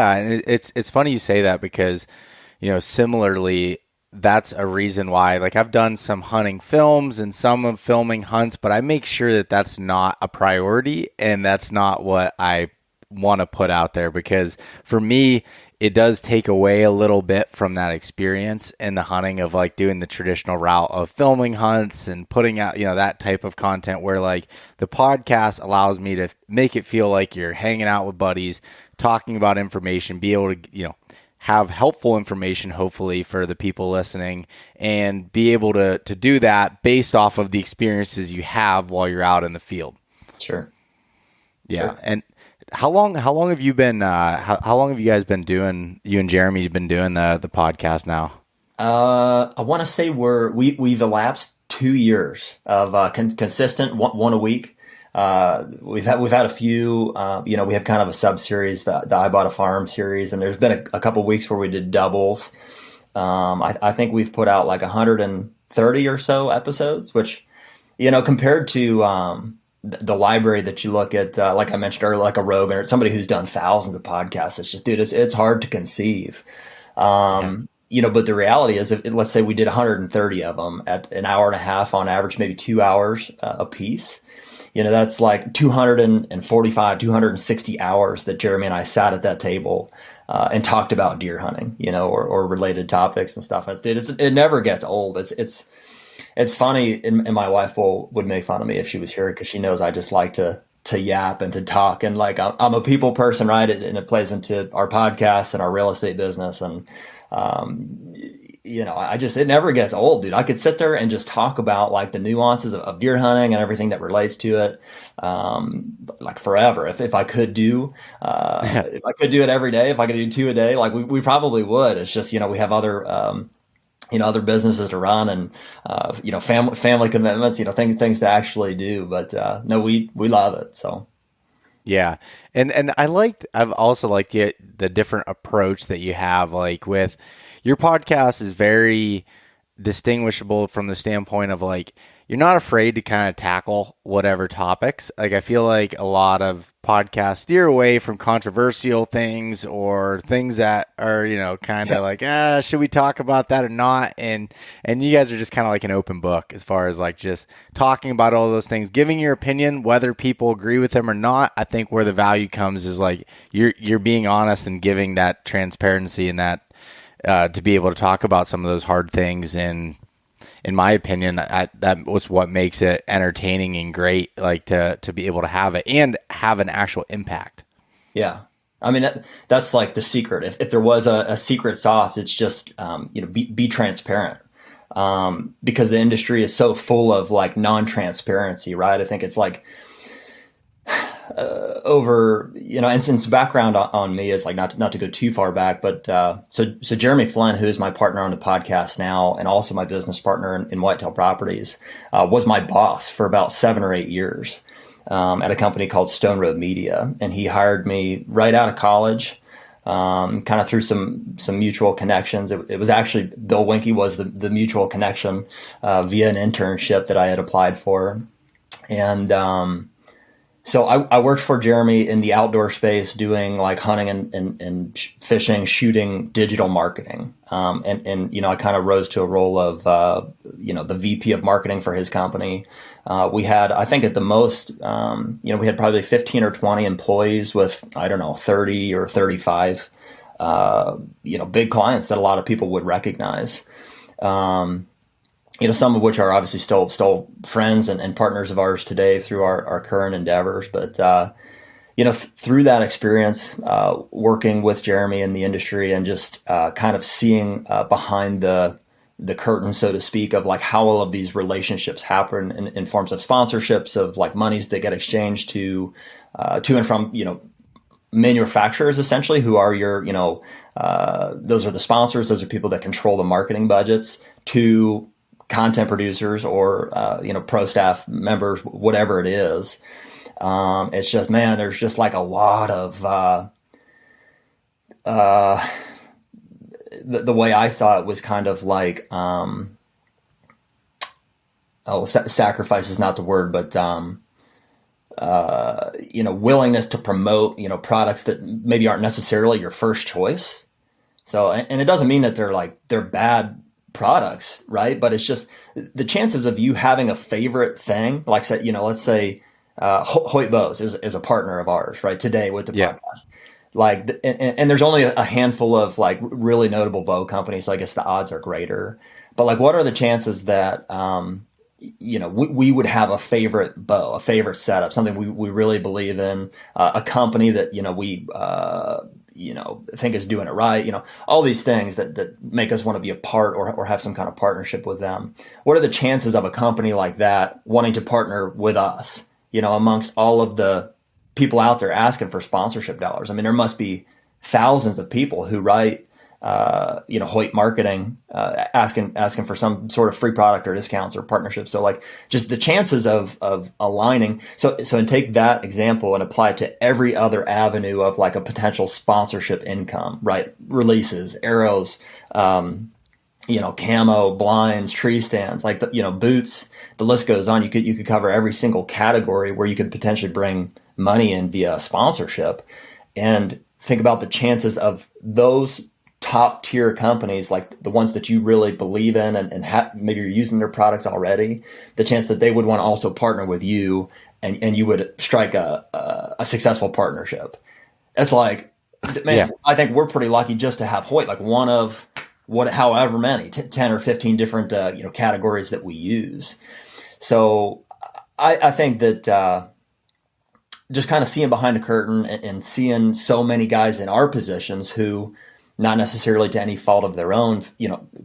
And it's funny you say that because, similarly, that's a reason why, like, I've done some hunting films and some of filming hunts, but I make sure that that's not a priority and that's not what I want to put out there, because for me, it does take away a little bit from that experience in the hunting of like doing the traditional route of filming hunts and putting out, that type of content, where like the podcast allows me to make it feel like you're hanging out with buddies, talking about information, be able to, have helpful information, hopefully, for the people listening, and be able to do that based off of the experiences you have while you're out in the field. Sure. Yeah. Sure. And how long have you been, how long have you guys been doing, you and Jeremy have been doing the podcast now? I want to say we've elapsed 2 years of consistent one a week. We've had a few, we have kind of a sub series, the I Bought a Farm series, and there's been a couple weeks where we did doubles. I think we've put out like 130 or so episodes, which, compared to, the library that you look at, like I mentioned earlier, like a Rogan or somebody who's done thousands of podcasts, it's just, dude, it's hard to conceive. But the reality is, let's say we did 130 of them at an hour and a half on average, maybe 2 hours a piece. That's like 245, 260 hours that Jeremy and I sat at that table and talked about deer hunting, or related topics and stuff. It never gets old. It's funny, and my wife would make fun of me if she was here, because she knows I just like to yap and to talk, and like I'm a people person, right? And it plays into our podcast and our real estate business, and it never gets old, dude. I could sit there and just talk about like the nuances of deer hunting and everything that relates to it, like forever. If I could do, if I could do it every day, if I could do 2 a day, like we probably would. It's just, we have other, other businesses to run, and, family commitments, things to actually do. But, no, we love it. So. Yeah. And I've also liked the different approach that you have, like with your podcast is very distinguishable from the standpoint of like, you're not afraid to kind of tackle whatever topics. Like, I feel like a lot of podcasts steer away from controversial things or things that are, kind of like, should we talk about that or not? And you guys are just kind of like an open book as far as like just talking about all those things, giving your opinion, whether people agree with them or not. I think where the value comes is like you're being honest and giving that transparency and that to be able to talk about some of those hard things. And in my opinion, that was what makes it entertaining and great, like to be able to have it and have an actual impact. Yeah. I mean, that's like the secret. If there was a secret sauce, it's just, be transparent. Because the industry is so full of like non-transparency, right? I think it's like, and since background on me is like not to go too far back, but so Jeremy Flynn, who is my partner on the podcast now and also my business partner in Whitetail Properties, was my boss for about 7 or 8 years at a company called Stone Road Media, and he hired me right out of college, kind of through some mutual connections. It was actually Bill Winke was the mutual connection via an internship that I had applied for, and so I worked for Jeremy in the outdoor space doing like hunting and fishing, shooting, digital marketing. And I kind of rose to a role of, the VP of marketing for his company. We had, I think at the most, we had probably 15 or 20 employees with, 30 or 35, big clients that a lot of people would recognize. Some of which are obviously still friends and partners of ours today through our current endeavors. But, through that experience, working with Jeremy in the industry and just kind of seeing behind the curtain, so to speak, of like how all of these relationships happen in forms of sponsorships, of like monies that get exchanged to and from, manufacturers essentially, who are your, those are the sponsors, those are people that control the marketing budgets, to content producers or, pro staff members, whatever it is. It's just, man, there's just like a lot of, the way I saw it was kind of like, sacrifice is not the word, but, willingness to promote, products that maybe aren't necessarily your first choice. So, and it doesn't mean that they're bad products, right? But it's just the chances of you having a favorite thing, like say, let's say Hoyt Bose is a partner of ours, right? Today with the podcast. Like, and there's only a handful of like really notable bow companies, so I guess the odds are greater. But like, what are the chances that we would have a favorite bow, a favorite setup, something we really believe in, a company that we think is doing it right, all these things that make us want to be a part or have some kind of partnership with them. What are the chances of a company like that wanting to partner with us, amongst all of the people out there asking for sponsorship dollars? I mean, there must be thousands of people who write, Hoyt marketing, asking for some sort of free product or discounts or partnerships. So like just the chances of aligning. So and take that example and apply it to every other avenue of like a potential sponsorship income, right? Releases, arrows, camo, blinds, tree stands, like boots, the list goes on. You could cover every single category where you could potentially bring money in via sponsorship. And think about the chances of those top tier companies, like the ones that you really believe in and maybe you're using their products already, the chance that they would want to also partner with you and you would strike a successful partnership. It's like, man, I think we're pretty lucky just to have Hoyt, like one of however many, 10 or 15 different, categories that we use. So I think that, just kind of seeing behind the curtain and seeing so many guys in our positions who, not necessarily to any fault of their own,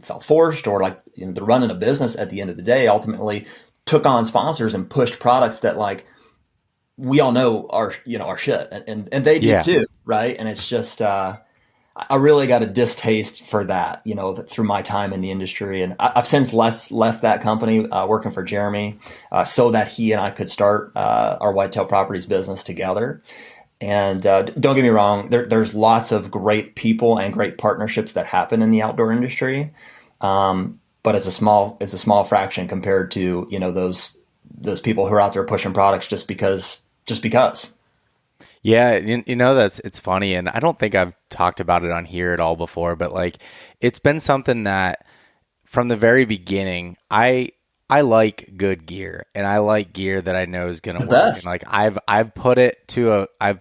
felt forced or like they're running a business at the end of the day, ultimately took on sponsors and pushed products that like we all know are shit and they do too, right? And it's just I really got a distaste for that, through my time in the industry. And I've since left that company, working for Jeremy, so that he and I could start our Whitetail Properties business together. And don't get me wrong, there's lots of great people and great partnerships that happen in the outdoor industry, but it's a small fraction compared to those people who are out there pushing products just because. Yeah, it's funny, and I don't think I've talked about it on here at all before, but like it's been something that from the very beginning, I like good gear, and I like gear that I know is going to work. And like I've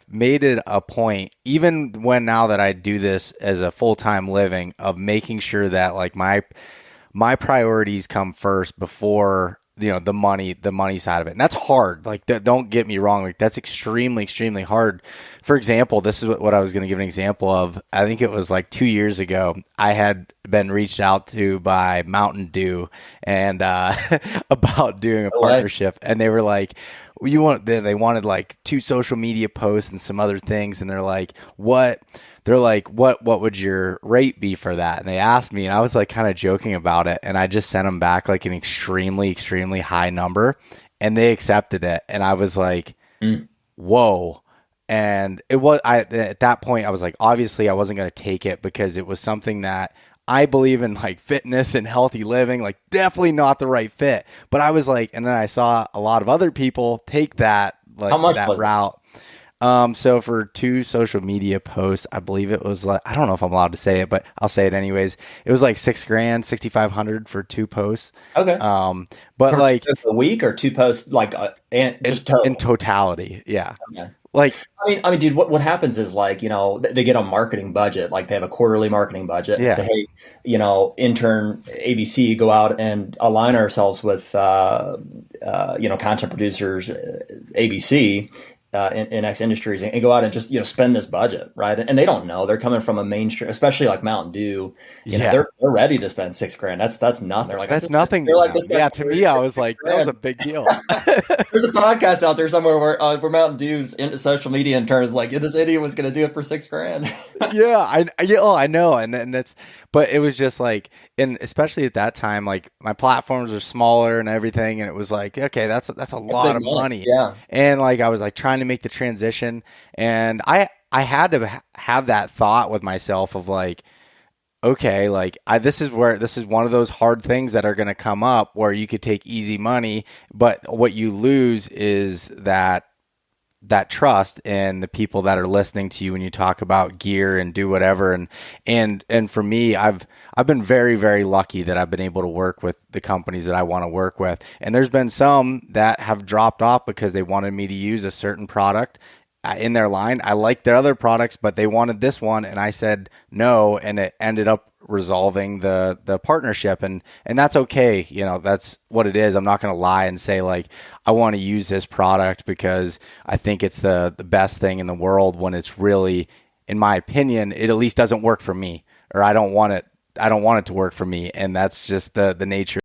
made it a point, even when now that I do this as a full-time living, of making sure that like my priorities come first before the money side of it. And that's hard. Like don't get me wrong. Like that's extremely, extremely hard. For example, this is what I was going to give an example of. I think it was like 2 years ago. I had been reached out to by Mountain Dew and about doing a partnership, and they were like, they wanted like 2 social media posts and some other things, and they're like, what would your rate be for that? And they asked me, and I was like kind of joking about it, and I just sent them back like an extremely, extremely high number, and they accepted it. And I was like, whoa. And at that point I was like, obviously I wasn't going to take it because it was something that I believe in, like fitness and healthy living, like definitely not the right fit. But I was like, and then I saw a lot of other people take that, like that route. So for 2 social media posts, I believe it was like, I don't know if I'm allowed to say it, but I'll say it anyways. It was like $6,000, $6,500 for 2 posts. Okay. But for like a week or 2 posts, like just in totality. Yeah. Okay. Like, I mean, dude, what happens is like, they get a marketing budget, like they have a quarterly marketing budget. Yeah. And say, hey, intern ABC, go out and align ourselves with, content producers, ABC, in X industries and go out and just, spend this budget. Right. And they don't know, they're coming from a mainstream, especially like Mountain Dew, they're ready to spend $6,000. That's nothing. They're like, that's nothing. They're like, to me, I was like, that was a big deal. There's a podcast out there somewhere where Mountain Dew's into social media in terms like, this idiot was going to do it for $6,000. I know. And that's, but it was just like, and especially at that time, like my platforms were smaller and everything. And it was like, okay, that's a lot of money. Yeah. And like, I was like trying to make the transition, and I had to have that thought with myself of like, okay, like this is one of those hard things that are going to come up where you could take easy money, but what you lose is that that trust in the people that are listening to you when you talk about gear and do whatever. And for me, I've been very, very lucky that I've been able to work with the companies that I want to work with. And there's been some that have dropped off because they wanted me to use a certain product in their line. I liked their other products, but they wanted this one, and I said no, and it ended up resolving the partnership, and that's okay. That's what it is. I'm not going to lie and say like I want to use this product because I think it's the best thing in the world, when it's really, in my opinion, it at least doesn't work for me, or I don't want it to work for me, and that's just the nature